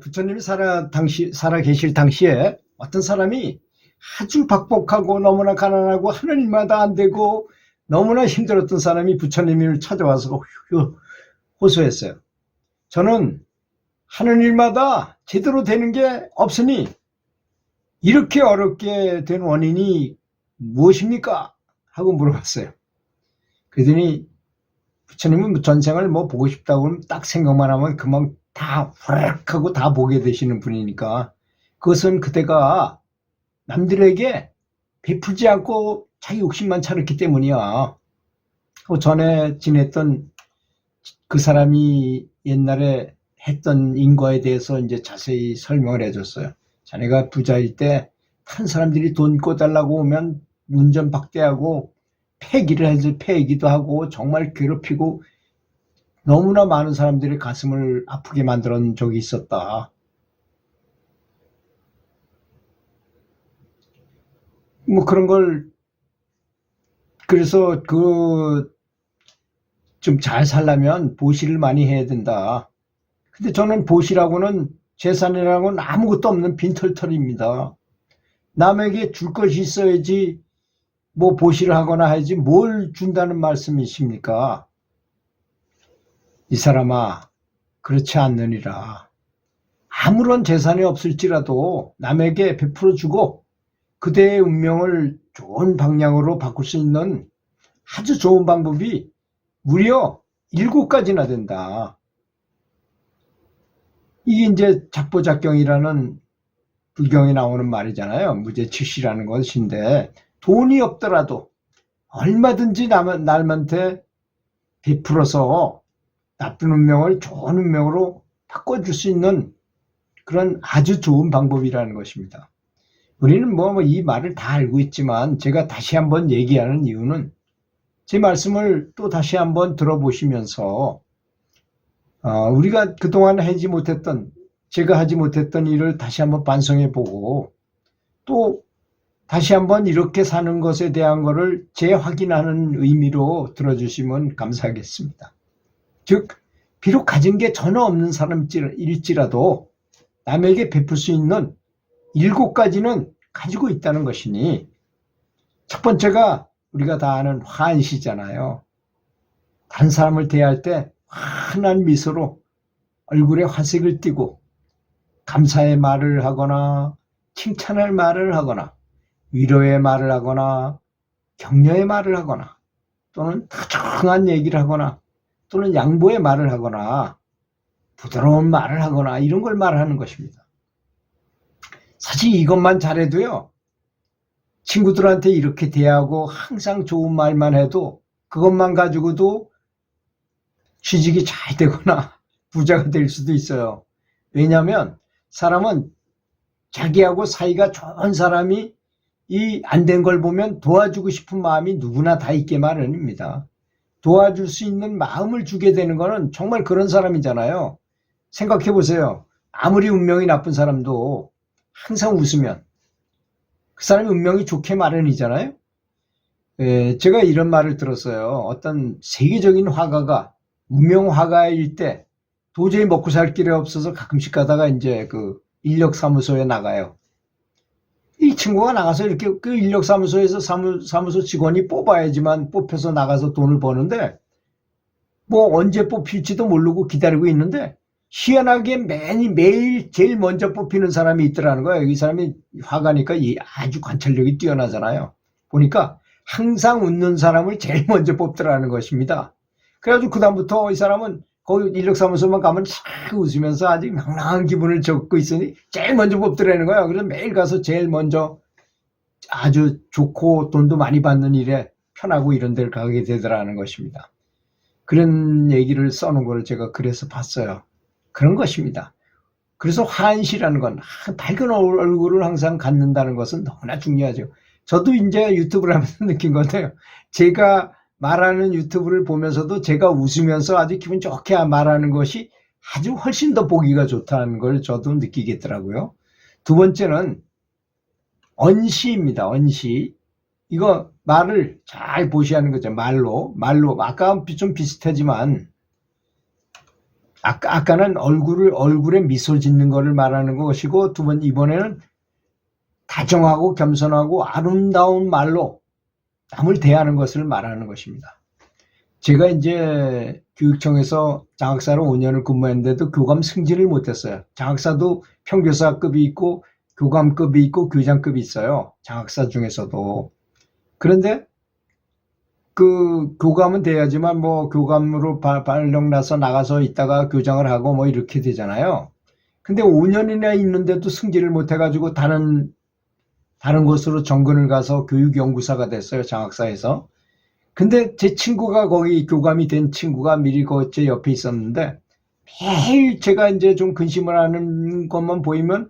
부처님이 살아 계실 당시에 어떤 사람이 아주 박복하고 너무나 가난하고 하는 일마다 안 되고 너무나 힘들었던 사람이 부처님을 찾아와서 호소했어요. 저는 하는 일마다 제대로 되는 게 없으니 이렇게 어렵게 된 원인이 무엇입니까? 하고 물어봤어요. 그러더니 부처님은 전생을 뭐 보고 싶다고 하면 딱 생각만 하면 금방 다 후락 하고 다 보게 되시는 분이니까 그것은 그대가 남들에게 베풀지 않고 자기 욕심만 차렸기 때문이야. 전에 지냈던 그 사람이 옛날에 했던 인과에 대해서 이제 자세히 설명을 해줬어요. 자네가 부자일 때 한 사람들이 돈 꿔달라고 오면 운전박대하고 폐기도 하고 정말 괴롭히고 너무나 많은 사람들의 가슴을 아프게 만들었던 적이 있었다. 뭐 그런 걸 그래서 좀 잘 살려면 보시를 많이 해야 된다. 근데 저는 보시라고는 재산이라고는 아무것도 없는 빈털털입니다. 남에게 줄 것이 있어야지 뭐 보시를 하거나 하지 뭘 준다는 말씀이십니까? 이 사람아, 그렇지 않느니라. 아무런 재산이 없을지라도 남에게 베풀어 주고 그대의 운명을 좋은 방향으로 바꿀 수 있는 아주 좋은 방법이 무려 7가지나 된다. 이게 이제 작보작경이라는 불경에 나오는 말이잖아요. 무죄치시라는 것인데 돈이 없더라도 얼마든지 남한테 베풀어서 나쁜 운명을 좋은 운명으로 바꿔줄 수 있는 그런 아주 좋은 방법이라는 것입니다. 우리는 이 말을 다 알고 있지만 제가 다시 한번 얘기하는 이유는 제 말씀을 또 다시 한번 들어보시면서 우리가 그동안 제가 하지 못했던 일을 다시 한번 반성해보고 또 다시 한번 이렇게 사는 것에 대한 것을 재확인하는 의미로 들어주시면 감사하겠습니다. 즉 비록 가진 게 전혀 없는 사람일지라도 남에게 베풀 수 있는 7가지는 가지고 있다는 것이니 첫 번째가 우리가 다 아는 화한시잖아요. 다른 사람을 대할 때 환한 미소로 얼굴에 화색을 띠고 감사의 말을 하거나 칭찬할 말을 하거나 위로의 말을 하거나 격려의 말을 하거나 또는 다정한 얘기를 하거나 또는 양보의 말을 하거나 부드러운 말을 하거나 이런 걸 말하는 것입니다. 사실 이것만 잘해도요. 친구들한테 이렇게 대하고 항상 좋은 말만 해도 그것만 가지고도 취직이 잘 되거나 부자가 될 수도 있어요. 왜냐하면 사람은 자기하고 사이가 좋은 사람이 이 안 된 걸 보면 도와주고 싶은 마음이 누구나 다 있게 마련입니다. 도와줄 수 있는 마음을 주게 되는 거는 정말 그런 사람이잖아요. 생각해 보세요. 아무리 운명이 나쁜 사람도 항상 웃으면 그 사람이 운명이 좋게 마련이잖아요. 제가 이런 말을 들었어요. 어떤 세계적인 화가가 무명 화가일 때 도저히 먹고 살 길이 없어서 가끔씩 가다가 이제 그 인력사무소에 나가요. 이 친구가 나가서 이렇게 그 인력사무소에서 사무소 직원이 뽑아야지만 뽑혀서 나가서 돈을 버는데 언제 뽑힐지도 모르고 기다리고 있는데 희한하게 매일 제일 먼저 뽑히는 사람이 있더라는 거예요. 이 사람이 화가니까 아주 관찰력이 뛰어나잖아요. 보니까 항상 웃는 사람을 제일 먼저 뽑더라는 것입니다. 그래가지고 그다음부터 이 사람은 거기 인력사무소만 가면 싹 웃으면서 아주 명랑한 기분을 적고 있으니 제일 먼저 뽑더라는 거예요. 그래서 매일 가서 제일 먼저 아주 좋고 돈도 많이 받는 일에 편하고 이런 데를 가게 되더라는 것입니다. 그런 얘기를 써놓은 걸 제가 그래서 봤어요. 그런 것입니다. 그래서 화한시라는 건 밝은 얼굴을 항상 갖는다는 것은 너무나 중요하죠. 저도 이제 유튜브를 하면서 느낀 건데요. 제가 말하는 유튜브를 보면서도 제가 웃으면서 아주 기분 좋게 말하는 것이 아주 훨씬 더 보기가 좋다는 걸 저도 느끼겠더라고요. 두 번째는 언시입니다. 언시. 이거 말을 잘 보셔야 하는 거죠. 말로. 아까 좀 비슷하지만 아까는 얼굴에 미소 짓는 거를 말하는 것이고, 이번에는 다정하고 겸손하고 아름다운 말로 남을 대하는 것을 말하는 것입니다. 제가 이제 교육청에서 장학사로 5년을 근무했는데도 교감 승진을 못했어요. 장학사도 평교사급이 있고 교감급이 있고 교장급이 있어요. 장학사 중에서도. 그런데 그 교감은 돼야지만 뭐 교감으로 발령 나서 나가서 있다가 교장을 하고 뭐 이렇게 되잖아요. 근데 5년이나 있는데도 승진을 못해가지고 다른 곳으로 정근을 가서 교육연구사가 됐어요. 장학사에서. 근데 제 친구가 거기 교감이 된 친구가 미리 제 옆에 있었는데 매일 제가 이제 좀 근심을 하는 것만 보이면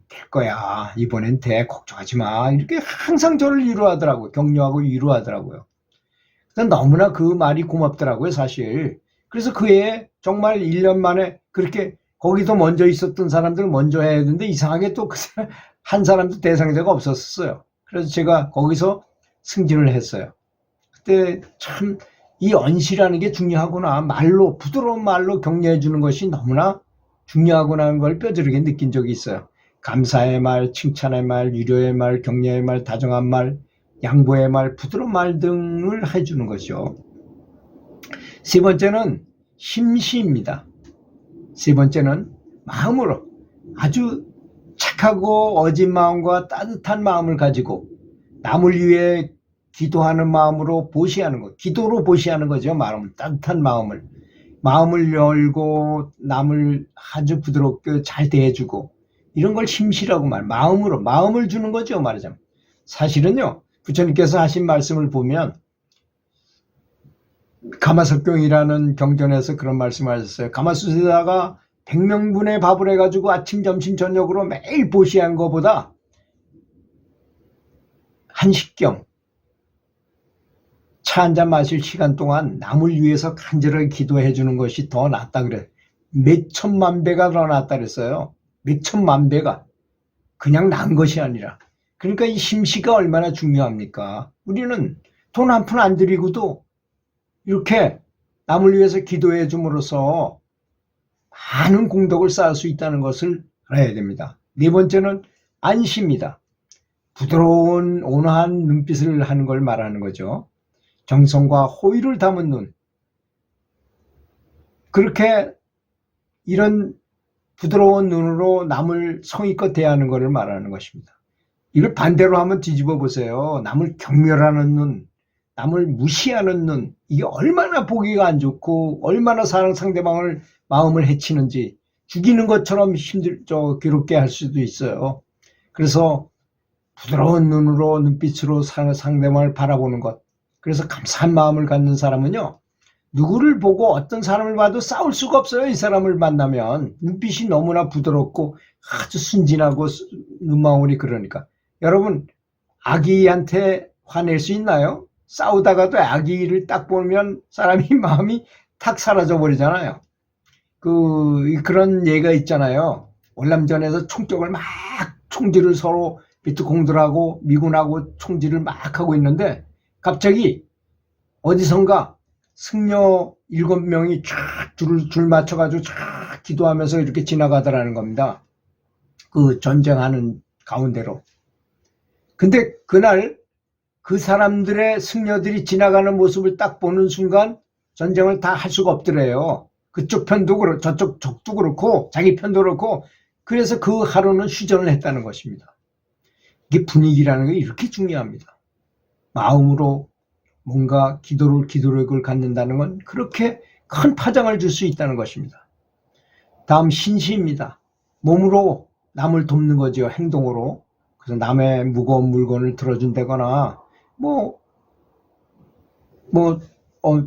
될 거야. 이번엔 돼. 걱정하지 마. 이렇게 항상 저를 위로하더라고요. 격려하고 위로하더라고요. 너무나 그 말이 고맙더라고요, 사실. 그래서 그 해에 정말 1년 만에 그렇게 거기서 먼저 있었던 사람들 먼저 해야 되는데 이상하게 또 한 사람도 대상자가 없었어요. 그래서 제가 거기서 승진을 했어요. 그때 참 이 언시라는 게 중요하구나. 말로, 부드러운 말로 격려해 주는 것이 너무나 중요하구나 걸 뼈저리게 느낀 적이 있어요. 감사의 말, 칭찬의 말, 위로의 말, 격려의 말, 다정한 말, 양보의 말, 부드러운 말 등을 해주는 것이죠. 세 번째는 심시입니다. 세 번째는 마음으로 아주 착하고 어진 마음과 따뜻한 마음을 가지고 남을 위해 기도하는 마음으로 보시하는 것, 기도로 보시하는 거죠. 따뜻한 마음을 열고 남을 아주 부드럽게 잘 대해주고 이런 걸 심시라고 마음으로 마음을 주는 거죠. 말하자면 사실은요, 부처님께서 하신 말씀을 보면 가마석경이라는 경전에서 그런 말씀을 하셨어요. 가마솥에다가 100명분의 밥을 해가지고 아침, 점심, 저녁으로 매일 보시한 것보다 한식경 차 한잔 마실 시간 동안 남을 위해서 간절하게 기도해 주는 것이 더 낫다 그래. 몇 천만 배가 더 낫다 그랬어요. 몇 천만 배가. 그냥 난 것이 아니라. 그러니까 이 심시가 얼마나 중요합니까? 우리는 돈 한 푼 안 들이고도 이렇게 남을 위해서 기도해 줌으로써 많은 공덕을 쌓을 수 있다는 것을 알아야 됩니다. 네 번째는 안시입니다. 부드러운 온화한 눈빛을 하는 걸 말하는 거죠. 정성과 호의를 담은 눈. 그렇게 이런 부드러운 눈으로 남을 성의껏 대하는 것을 말하는 것입니다. 이걸 반대로 한번 뒤집어 보세요. 남을 경멸하는 눈, 남을 무시하는 눈, 이게 얼마나 보기가 안 좋고 얼마나 상대방을 마음을 해치는지 죽이는 것처럼 괴롭게 할 수도 있어요. 그래서 부드러운 눈으로 눈빛으로 상대방을 바라보는 것. 그래서 감사한 마음을 갖는 사람은요, 누구를 보고 어떤 사람을 봐도 싸울 수가 없어요. 이 사람을 만나면 눈빛이 너무나 부드럽고 아주 순진하고 눈망울이 그러니까. 여러분, 아기한테 화낼 수 있나요? 싸우다가도 아기를 딱 보면 사람이 마음이 탁 사라져 버리잖아요. 그런 예가 있잖아요. 월남전에서 총격을 막 총질을 서로 비트공들하고 미군하고 총질을 막 하고 있는데 갑자기 어디선가 승려 7명이 쫙 줄 맞춰가지고 쫙 기도하면서 이렇게 지나가더라는 겁니다. 그 전쟁하는 가운데로. 근데 그날 그 사람들의 승려들이 지나가는 모습을 딱 보는 순간 전쟁을 다 할 수가 없더래요. 그쪽 편도 그렇고 저쪽 적도 그렇고 자기 편도 그렇고 그래서 그 하루는 휴전을 했다는 것입니다. 이게 분위기라는 게 이렇게 중요합니다. 마음으로 뭔가 기도력을 갖는다는 건 그렇게 큰 파장을 줄 수 있다는 것입니다. 다음 신시입니다. 몸으로 남을 돕는 거죠. 행동으로. 그래서 남의 무거운 물건을 들어준다거나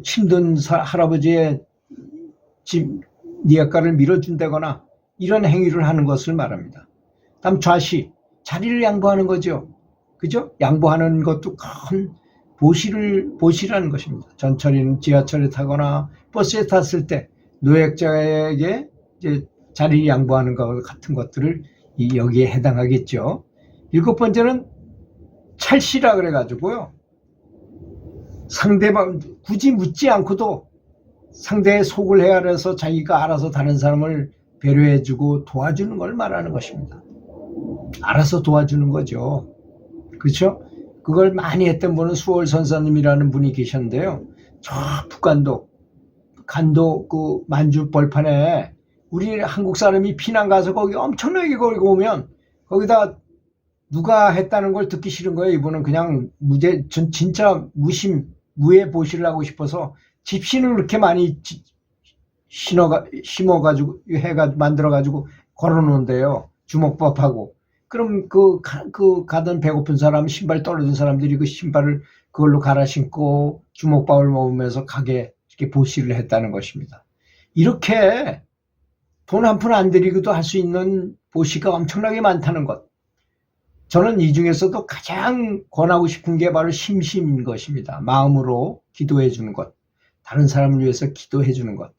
힘든 할아버지의 집 니아가를 밀어준다거나 이런 행위를 하는 것을 말합니다. 다음 좌시, 자리를 양보하는 거죠. 그죠? 양보하는 것도 큰 보시라는 것입니다. 전철이나 지하철에 타거나 버스에 탔을 때 노약자에게 이제 자리를 양보하는 것 같은 것들을 여기에 해당하겠죠. 7번째는 찰시라 그래가지고요. 상대방 굳이 묻지 않고도 상대의 속을 헤아려서 자기가 알아서 다른 사람을 배려해주고 도와주는 걸 말하는 것입니다. 알아서 도와주는 거죠. 그렇죠? 그걸 많이 했던 분은 수월 선사님이라는 분이 계셨는데요. 저 북간도 간도 그 만주 벌판에 우리 한국 사람이 피난 가서 거기 엄청나게 걸고 오면 거기다 누가 했다는 걸 듣기 싫은 거예요. 이분은 그냥 진짜 무해 보시를 하고 싶어서 집신을 그렇게 많이 심어가지고 만들어가지고 걸어놓은데요. 주먹밥하고. 그럼 가던 배고픈 사람, 신발 떨어진 사람들이 그 신발을 그걸로 갈아 신고 주먹밥을 먹으면서 가게 이렇게 보시를 했다는 것입니다. 이렇게 돈 한 푼 안 들이고도 할 수 있는 보시가 엄청나게 많다는 것. 저는 이 중에서도 가장 권하고 싶은 게 바로 심심인 것입니다. 마음으로 기도해 주는 것. 다른 사람을 위해서 기도해 주는 것.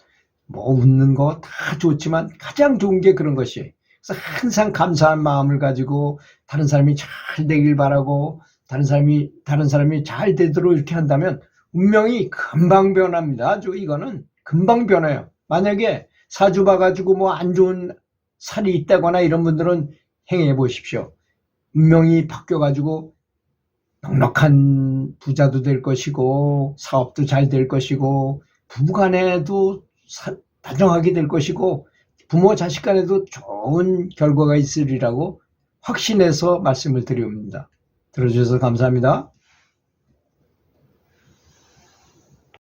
뭐 웃는 거 다 좋지만 가장 좋은 게 그런 것이. 그래서 항상 감사한 마음을 가지고 다른 사람이 잘 되길 바라고 다른 사람이 잘 되도록 이렇게 한다면 운명이 금방 변합니다. 아주 이거는 금방 변해요. 만약에 사주 봐가지고 뭐 안 좋은 살이 있다거나 이런 분들은 행해 보십시오. 운명이 바뀌어가지고 넉넉한 부자도 될 것이고 사업도 잘 될 것이고 부부간에도 다정하게 될 것이고 부모 자식 간에도 좋은 결과가 있으리라고 확신해서 말씀을 드립니다. 들어주셔서 감사합니다.